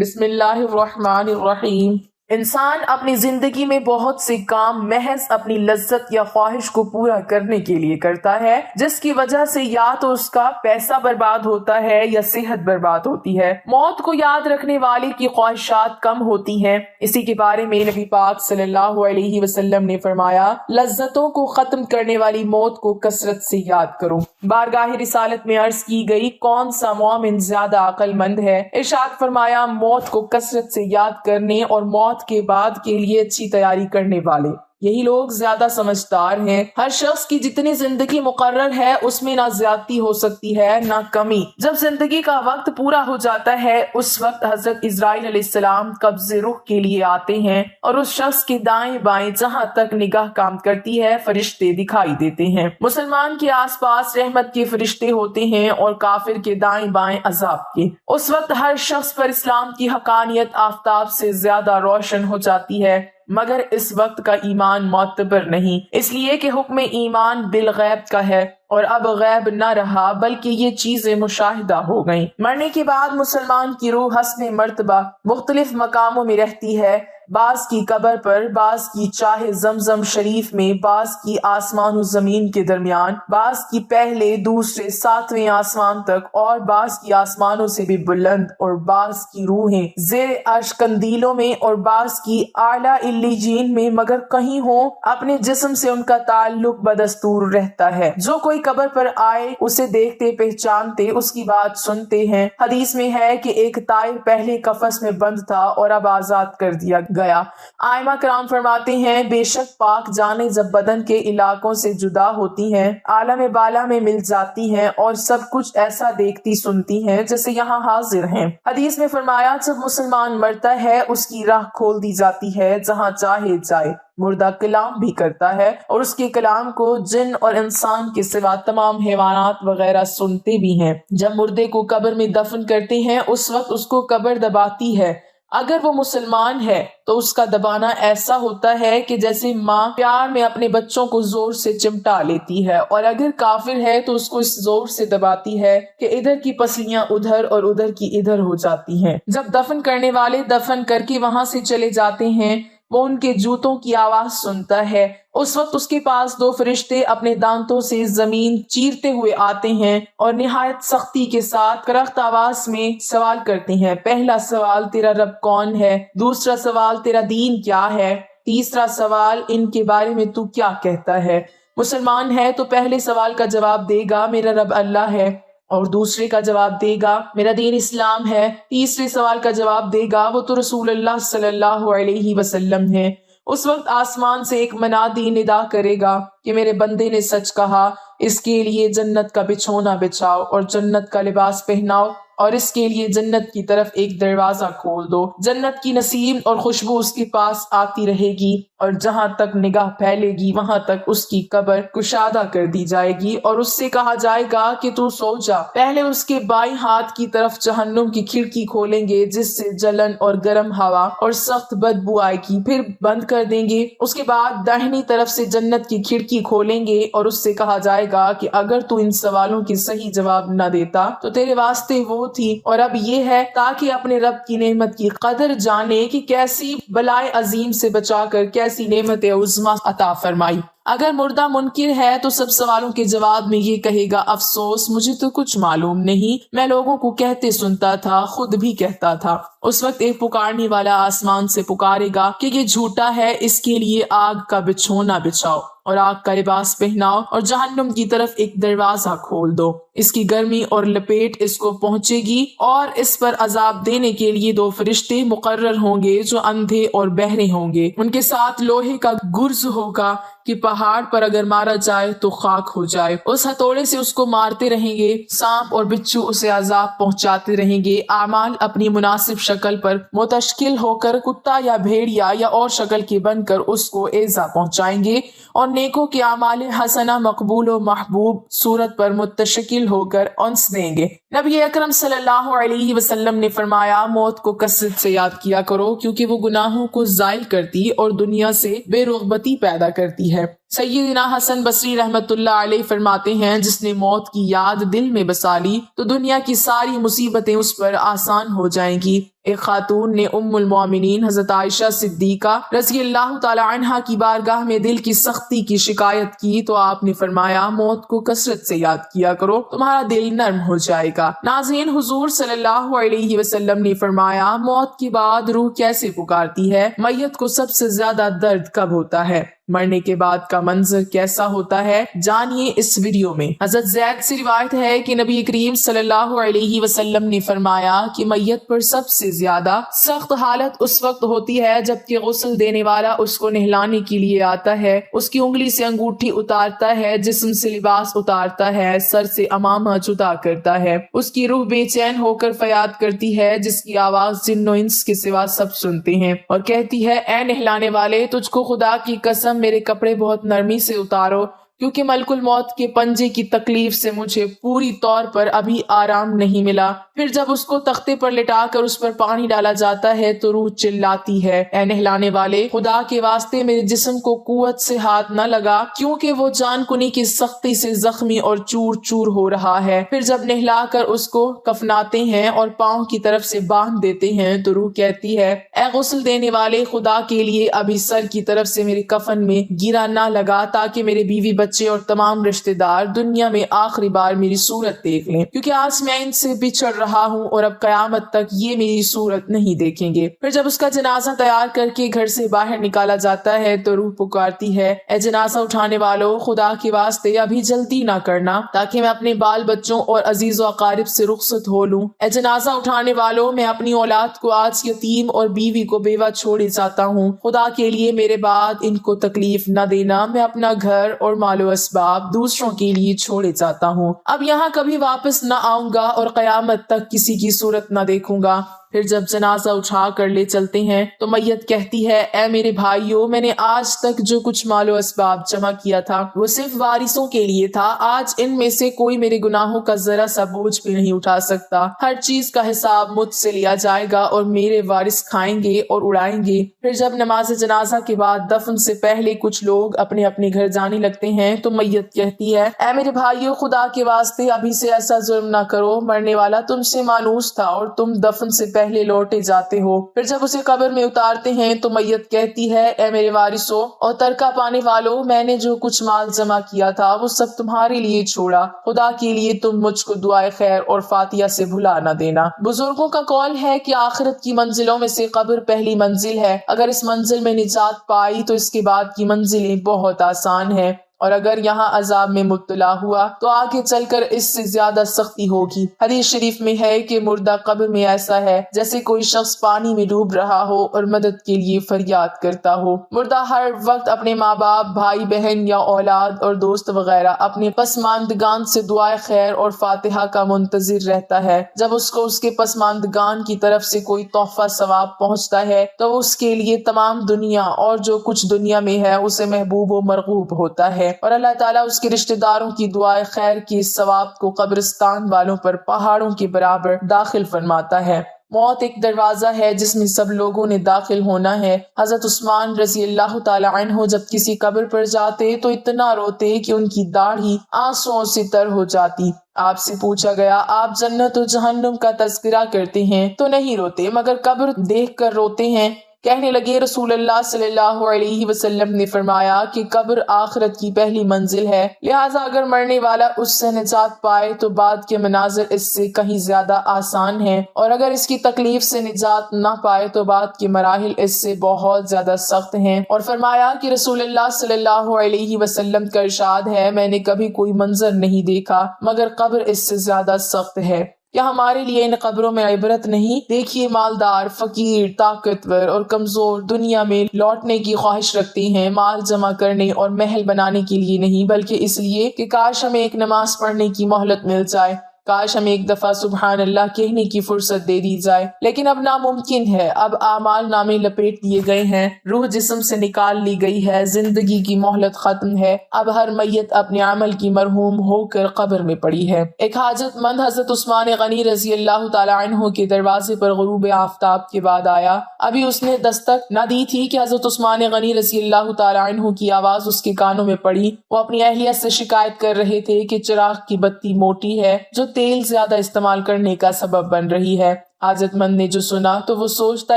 بسم اللہ الرحمن الرحیم۔ انسان اپنی زندگی میں بہت سے کام محض اپنی لذت یا خواہش کو پورا کرنے کے لیے کرتا ہے، جس کی وجہ سے یا تو اس کا پیسہ برباد ہوتا ہے یا صحت برباد ہوتی ہے۔ موت کو یاد رکھنے والے کی خواہشات کم ہوتی ہیں۔ اسی کے بارے میں نبی پاک صلی اللہ علیہ وسلم نے فرمایا، لذتوں کو ختم کرنے والی موت کو کثرت سے یاد کرو۔ بارگاہ رسالت میں عرض کی گئی، کون سا مومن زیادہ عقل مند ہے؟ ارشاد فرمایا، موت کو کثرت سے یاد کرنے اور موت کے بعد کے لیے اچھی تیاری کرنے والے، یہی لوگ زیادہ سمجھدار ہیں۔ ہر شخص کی جتنی زندگی مقرر ہے اس میں نہ زیادتی ہو سکتی ہے نہ کمی۔ جب زندگی کا وقت پورا ہو جاتا ہے اس وقت حضرت اسرائیل علیہ السلام قبض روح کے لیے آتے ہیں اور اس شخص کے دائیں بائیں جہاں تک نگاہ کام کرتی ہے فرشتے دکھائی دیتے ہیں۔ مسلمان کے آس پاس رحمت کے فرشتے ہوتے ہیں اور کافر کے دائیں بائیں عذاب کے۔ اس وقت ہر شخص پر اسلام کی حقانیت آفتاب سے زیادہ روشن ہو جاتی ہے، مگر اس وقت کا ایمان معتبر نہیں، اس لیے کہ حکم ایمان بالغیب کا ہے اور اب غیب نہ رہا بلکہ یہ چیزیں مشاہدہ ہو گئیں۔ مرنے کے بعد مسلمان کی روح حسن مرتبہ مختلف مقاموں میں رہتی ہے، بعض کی قبر پر، بعض کی چاہے زمزم شریف میں، بعض کی آسمان و زمین کے درمیان، بعض کی پہلے دوسرے ساتویں آسمان تک، اور بعض کی آسمانوں سے بھی بلند، اور بعض کی روحیں زیر عرش قندیلوں میں، اور بعض کی اعلیٰ علیجین میں، مگر کہیں ہوں اپنے جسم سے ان کا تعلق بدستور رہتا ہے۔ جو کوئی قبر پر آئے اسے دیکھتے پہچانتے اس کی بات سنتے ہیں۔ حدیث میں ہے کہ ایک طائر پہلے قفس میں بند تھا اور اب آزاد کر دیا گیا۔ ائمہ کرام فرماتے ہیں، بے شک پاک جانیں جب بدن کے علاقوں سے جدا ہوتی ہیں، عالم بالا میں مل جاتی ہیں اور سب کچھ ایسا دیکھتی سنتی ہیں جیسے یہاں حاضر ہیں۔ حدیث میں فرمایا، جب مسلمان مرتا ہے اس کی راہ کھول دی جاتی ہے جہاں چاہے جائے۔ مردہ کلام بھی کرتا ہے اور اس کے کلام کو جن اور انسان کے سوا تمام حیوانات وغیرہ سنتے بھی ہیں۔ جب مردے کو قبر میں دفن کرتے ہیں اس وقت اس کو قبر دباتی ہے۔ اگر وہ مسلمان ہے تو اس کا دبانا ایسا ہوتا ہے کہ جیسے ماں پیار میں اپنے بچوں کو زور سے چمٹا لیتی ہے، اور اگر کافر ہے تو اس کو اس زور سے دباتی ہے کہ ادھر کی پسلیاں ادھر اور ادھر کی ادھر ہو جاتی ہیں۔ جب دفن کرنے والے دفن کر کے وہاں سے چلے جاتے ہیں وہ ان کے جوتوں کی آواز سنتا ہے۔ اس وقت اس کے پاس دو فرشتے اپنے دانتوں سے زمین چیرتے ہوئے آتے ہیں اور نہایت سختی کے ساتھ کرخت آواز میں سوال کرتے ہیں۔ پہلا سوال، تیرا رب کون ہے؟ دوسرا سوال، تیرا دین کیا ہے؟ تیسرا سوال، ان کے بارے میں تو کیا کہتا ہے؟ مسلمان ہے تو پہلے سوال کا جواب دے گا، میرا رب اللہ ہے، اور دوسرے کا جواب دے گا، میرا دین اسلام ہے۔ تیسرے سوال کا جواب دے گا، وہ تو رسول اللہ صلی اللہ علیہ وسلم ہے۔ اس وقت آسمان سے ایک منادی ندا کرے گا کہ میرے بندے نے سچ کہا، اس کے لیے جنت کا بچھونا بچھاؤ اور جنت کا لباس پہناؤ، اور اس کے لیے جنت کی طرف ایک دروازہ کھول دو۔ جنت کی نسیم اور خوشبو اس کے پاس آتی رہے گی، اور جہاں تک نگاہ پھیلے گی وہاں تک اس کی قبر کشادہ کر دی جائے گی، اور اس سے کہا جائے گا کہ تو سو جا۔ پہلے اس کے بائیں ہاتھ کی طرف جہنم کی کھڑکی کھولیں گے جس سے جلن اور گرم ہوا اور سخت بدبو آئے گی، پھر بند کر دیں گے۔ اس کے بعد داہنی طرف سے جنت کی کھڑکی کھولیں گے اور اس سے کہا جائے گا کہ اگر تو ان سوالوں کے صحیح جواب نہ دیتا تو تیرے واسطے وہ تھی، اور اب یہ ہے تاکہ اپنے رب کی نعمت کی قدر جانے کہ کیسی بلائے عظیم سے بچا کر کیسی نعمت عظمی عطا فرمائی۔ اگر مردہ منکر ہے تو سب سوالوں کے جواب میں یہ کہے گا، افسوس مجھے تو کچھ معلوم نہیں، میں لوگوں کو کہتے سنتا تھا، خود بھی کہتا تھا۔ اس وقت ایک پکارنے والا آسمان سے پکارے گا کہ یہ جھوٹا ہے، اس کے لیے آگ کا بچھونا بچھاؤ اور آگ کا لباس پہناؤ اور جہنم کی طرف ایک دروازہ کھول دو۔ اس کی گرمی اور لپیٹ اس کو پہنچے گی، اور اس پر عذاب دینے کے لیے دو فرشتے مقرر ہوں گے جو اندھے اور بہرے ہوں گے۔ ان کے ساتھ لوہے کا گرز ہوگا کہ پہاڑ پر اگر مارا جائے تو خاک ہو جائے۔ اس ہتھوڑے سے اس کو مارتے رہیں گے، سانپ اور بچھو اسے عذاب پہنچاتے رہیں گے۔ اعمال اپنی مناسب شکل پر متشکل ہو کر کتا یا بھیڑیا یا اور شکل کے بن کر اس کو ایذا پہنچائیں گے، اور نیکوں کے اعمال حسنہ مقبول و محبوب صورت پر متشکل ہو کر انس دیں گے۔ نبی اکرم صلی اللہ علیہ وسلم نے فرمایا، موت کو کثرت سے یاد کیا کرو کیونکہ وہ گناہوں کو زائل کرتی اور دنیا سے بے رغبتی پیدا کرتی ہے۔ سیدنا حسن بصری رحمت اللہ علیہ فرماتے ہیں، جس نے موت کی یاد دل میں بسا لی تو دنیا کی ساری مصیبتیں اس پر آسان ہو جائیں گی۔ ایک خاتون نے ام المومنین حضرت عائشہ صدیقہ رضی اللہ تعالی عنہا کی بارگاہ میں دل کی سختی کی شکایت کی تو آپ نے فرمایا، موت کو کثرت سے یاد کیا کرو، تمہارا دل نرم ہو جائے گا۔ ناظرین، حضور صلی اللہ علیہ وسلم نے فرمایا، موت کے بعد روح کیسے پکارتی ہے؟ میت کو سب سے زیادہ درد کب ہوتا ہے؟ مرنے کے بعد کا منظر کیسا ہوتا ہے؟ جانیے اس ویڈیو میں۔ حضرت زید سے روایت ہے کہ نبی کریم صلی اللہ علیہ وسلم نے فرمایا کہ میت پر سب سے زیادہ سخت حالت اس وقت ہوتی ہے جب کہ غسل دینے والا اس کو نہلانے کے لیے آتا ہے، اس کی انگلی سے انگوٹھی اتارتا ہے، جسم سے لباس اتارتا ہے، سر سے امامہ جدا کرتا ہے، اس کی روح بے چین ہو کر فریاد کرتی ہے، جس کی آواز جن و انس کے سوا سب سنتے ہیں، اور کہتی ہے، اے نہلانے والے، تجھ کو خدا کی قسم میرے کپڑے بہت نرمی سے اتارو، کیونکہ ملک الموت کے پنجے کی تکلیف سے مجھے پوری طور پر ابھی آرام نہیں ملا۔ پھر جب اس کو تختے پر لٹا کر اس پر پانی ڈالا جاتا ہے تو روح چلاتی ہے، اے نہلانے والے، خدا کے واسطے میرے جسم کو قوت سے ہاتھ نہ لگا، کیونکہ وہ جان کنی کی سختی سے زخمی اور چور چور ہو رہا ہے۔ پھر جب نہلا کر اس کو کفناتے ہیں اور پاؤں کی طرف سے باندھ دیتے ہیں تو روح کہتی ہے، اے غسل دینے والے، خدا کے لیے ابھی سر کی طرف سے میرے کفن میں گیرا نہ لگا، تاکہ میرے بیوی بچے اور تمام رشتہ دار دنیا میں آخری بار میری صورت دیکھ لیں، کیونکہ آج میں ان سے بچھڑ رہا ہوں اور اب قیامت تک یہ میری صورت نہیں دیکھیں گے۔ پھر جب اس کا جنازہ تیار کر کے گھر سے باہر نکالا جاتا ہے تو روح پکارتی ہے، اے جنازہ اٹھانے والوں، خدا کے واسطے ابھی جلدی نہ کرنا، تاکہ میں اپنے بال بچوں اور عزیز و اقارب سے رخصت ہو لوں۔ اے جنازہ اٹھانے والوں، میں اپنی اولاد کو آج یتیم اور بیوی کو بیوہ چھوڑے جاتا ہوں، خدا کے لیے میرے بعد ان کو تکلیف نہ دینا، میں اپنا گھر اور مال و اسباب دوسروں کے لیے چھوڑے جاتا ہوں، اب یہاں کبھی واپس نہ آؤں گا اور قیامت تک کسی کی صورت نہ دیکھوں گا۔ پھر جب جنازہ اٹھا کر لے چلتے ہیں تو میت کہتی ہے، اے میرے بھائیوں، میں نے آج تک جو کچھ مال و اسباب جمع کیا تھا وہ صرف وارثوں کے لیے تھا، آج ان میں سے کوئی میرے گناہوں کا ذرا سا بوجھ بھی نہیں اٹھا سکتا، ہر چیز کا حساب مجھ سے لیا جائے گا اور میرے وارث کھائیں گے اور اڑائیں گے۔ پھر جب نماز جنازہ کے بعد دفن سے پہلے کچھ لوگ اپنے اپنے گھر جانے لگتے ہیں تو میت کہتی ہے، اے میرے بھائیوں، خدا کے واسطے ابھی سے ایسا ظلم نہ کرو، مرنے والا تم سے مانوس تھا اور تم دفن سے پہلے لوٹے جاتے ہو۔ پھر جب اسے قبر میں اتارتے ہیں تو میت کہتی ہے، اے میرے وارثوں اور ترکہ پانے والوں، میں نے جو کچھ مال جمع کیا تھا وہ سب تمہارے لیے چھوڑا، خدا کے لیے تم مجھ کو دعائے خیر اور فاتحہ سے بھلا نہ دینا۔ بزرگوں کا قول ہے کہ آخرت کی منزلوں میں سے قبر پہلی منزل ہے، اگر اس منزل میں نجات پائی تو اس کے بعد کی منزلیں بہت آسان ہیں، اور اگر یہاں عذاب میں مبتلا ہوا تو آگے چل کر اس سے زیادہ سختی ہوگی۔ حدیث شریف میں ہے کہ مردہ قبر میں ایسا ہے جیسے کوئی شخص پانی میں ڈوب رہا ہو اور مدد کے لیے فریاد کرتا ہو۔ مردہ ہر وقت اپنے ماں باپ، بھائی بہن یا اولاد اور دوست وغیرہ اپنے پسماندگان سے دعائے خیر اور فاتحہ کا منتظر رہتا ہے۔ جب اس کو اس کے پسماندگان کی طرف سے کوئی تحفہ ثواب پہنچتا ہے تو اس کے لیے تمام دنیا اور جو کچھ دنیا میں ہے اسے محبوب و مرغوب ہوتا ہے، اور اللہ تعالیٰ اس کے رشتہ داروں کی دعائے خیر کے ثواب کو قبرستان والوں پر پہاڑوں کے برابر داخل فرماتا ہے۔ موت ایک دروازہ ہے جس میں سب لوگوں نے داخل ہونا ہے۔ حضرت عثمان رضی اللہ تعالی عنہ جب کسی قبر پر جاتے تو اتنا روتے کہ ان کی داڑھی آنسوؤں سے تر ہو جاتی۔ آپ سے پوچھا گیا، آپ جنت و جہنم کا تذکرہ کرتے ہیں تو نہیں روتے مگر قبر دیکھ کر روتے ہیں؟ کہنے لگے، رسول اللہ صلی اللہ علیہ وسلم نے فرمایا کہ قبر آخرت کی پہلی منزل ہے، لہٰذا اگر مرنے والا اس سے نجات پائے تو بعد کے مناظر اس سے کہیں زیادہ آسان ہیں، اور اگر اس کی تکلیف سے نجات نہ پائے تو بعد کے مراحل اس سے بہت زیادہ سخت ہیں۔ اور فرمایا کہ رسول اللہ صلی اللہ علیہ وسلم کا ارشاد ہے، میں نے کبھی کوئی منظر نہیں دیکھا مگر قبر اس سے زیادہ سخت ہے۔ کیا ہمارے لیے ان قبروں میں عبرت نہیں؟ دیکھیے، مالدار، فقیر، طاقتور اور کمزور دنیا میں لوٹنے کی خواہش رکھتے ہیں، مال جمع کرنے اور محل بنانے کے لیے نہیں، بلکہ اس لیے کہ کاش ہمیں ایک نماز پڑھنے کی مہلت مل جائے، کاش ہمیں ایک دفعہ سبحان اللہ کہنے کی فرصت دے دی جائے، لیکن اب ناممکن ہے۔ اب اعمال نامے لپیٹ دیے گئے ہیں، روح جسم سے نکال لی گئی ہے، زندگی کی مہلت ختم ہے۔ اب ہر میت اپنے عمل کی مرحوم ہو کر قبر میں پڑی ہے۔ ایک حاجت مند حضرت عثمان غنی رضی اللہ تعالی عنہ کے دروازے پر غروب آفتاب کے بعد آیا۔ ابھی اس نے دستک نہ دی تھی کہ حضرت عثمان غنی رضی اللہ تعالی عنہ کی آواز اس کے کانوں میں پڑی۔ وہ اپنی اہلیہ سے شکایت کر رہے تھے کہ چراغ کی بتی موٹی ہے جو تیل زیادہ استعمال کرنے کا سبب بن رہی ہے۔ حاجت مند نے جو سنا تو وہ سوچتا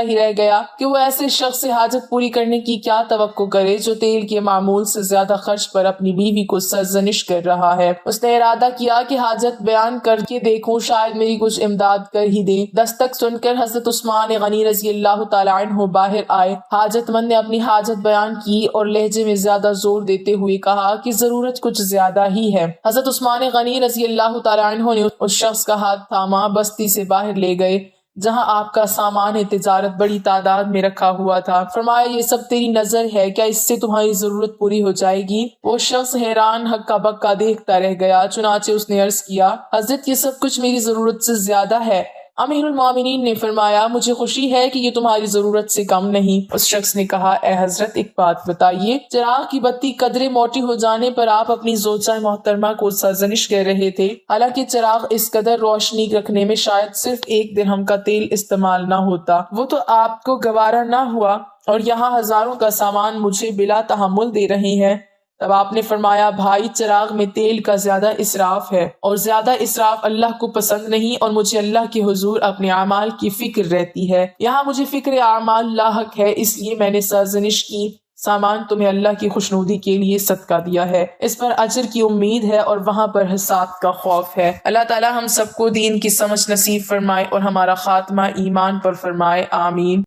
ہی رہ گیا کہ وہ ایسے شخص سے حاجت پوری کرنے کی کیا توقع کرے جو تیل کے معمول سے زیادہ خرچ پر اپنی بیوی کو سرزنش کر رہا ہے۔ اس نے ارادہ کیا کہ حاجت بیان کر کے دیکھوں، شاید میری کچھ امداد کر ہی دے۔ دستک سن کر حضرت عثمان غنی رضی اللہ تعالی عنہ باہر آئے۔ حاجت مند نے اپنی حاجت بیان کی اور لہجے میں زیادہ زور دیتے ہوئے کہا کہ ضرورت کچھ زیادہ ہی ہے۔ حضرت عثمان غنی رضی اللہ تعالی عنہ نے اس شخص کا ہاتھ تھاما، بستی سے باہر لے گئے جہاں آپ کا سامان تجارت بڑی تعداد میں رکھا ہوا تھا۔ فرمایا یہ سب تیری نظر ہے، کیا اس سے تمہاری ضرورت پوری ہو جائے گی؟ وہ شخص حیران ہکا بکا دیکھتا رہ گیا، چنانچہ اس نے عرض کیا حضرت یہ سب کچھ میری ضرورت سے زیادہ ہے۔ امیر المومنین نے فرمایا مجھے خوشی ہے کہ یہ تمہاری ضرورت سے کم نہیں۔ اس شخص نے کہا اے حضرت ایک بات بتائیے، چراغ کی بتی قدرے موٹی ہو جانے پر آپ اپنی زوجہ محترمہ کو سرزنش کر رہے تھے، حالانکہ چراغ اس قدر روشنی رکھنے میں شاید صرف 1 درہم کا تیل استعمال نہ ہوتا، وہ تو آپ کو گوارا نہ ہوا، اور یہاں ہزاروں کا سامان مجھے بلا تحمل دے رہے ہیں۔ تب آپ نے فرمایا بھائی چراغ میں تیل کا زیادہ اسراف ہے، اور زیادہ اسراف اللہ کو پسند نہیں، اور مجھے اللہ کے حضور اپنے اعمال کی فکر رہتی ہے۔ یہاں مجھے فکر اعمال لاحق ہے، اس لیے میں نے سرزنش کی۔ سامان تمہیں اللہ کی خوشنودی کے لیے صدقہ دیا ہے، اس پر اجر کی امید ہے اور وہاں پر حساب کا خوف ہے۔ اللہ تعالی ہم سب کو دین کی سمجھ نصیب فرمائے اور ہمارا خاتمہ ایمان پر فرمائے، آمین۔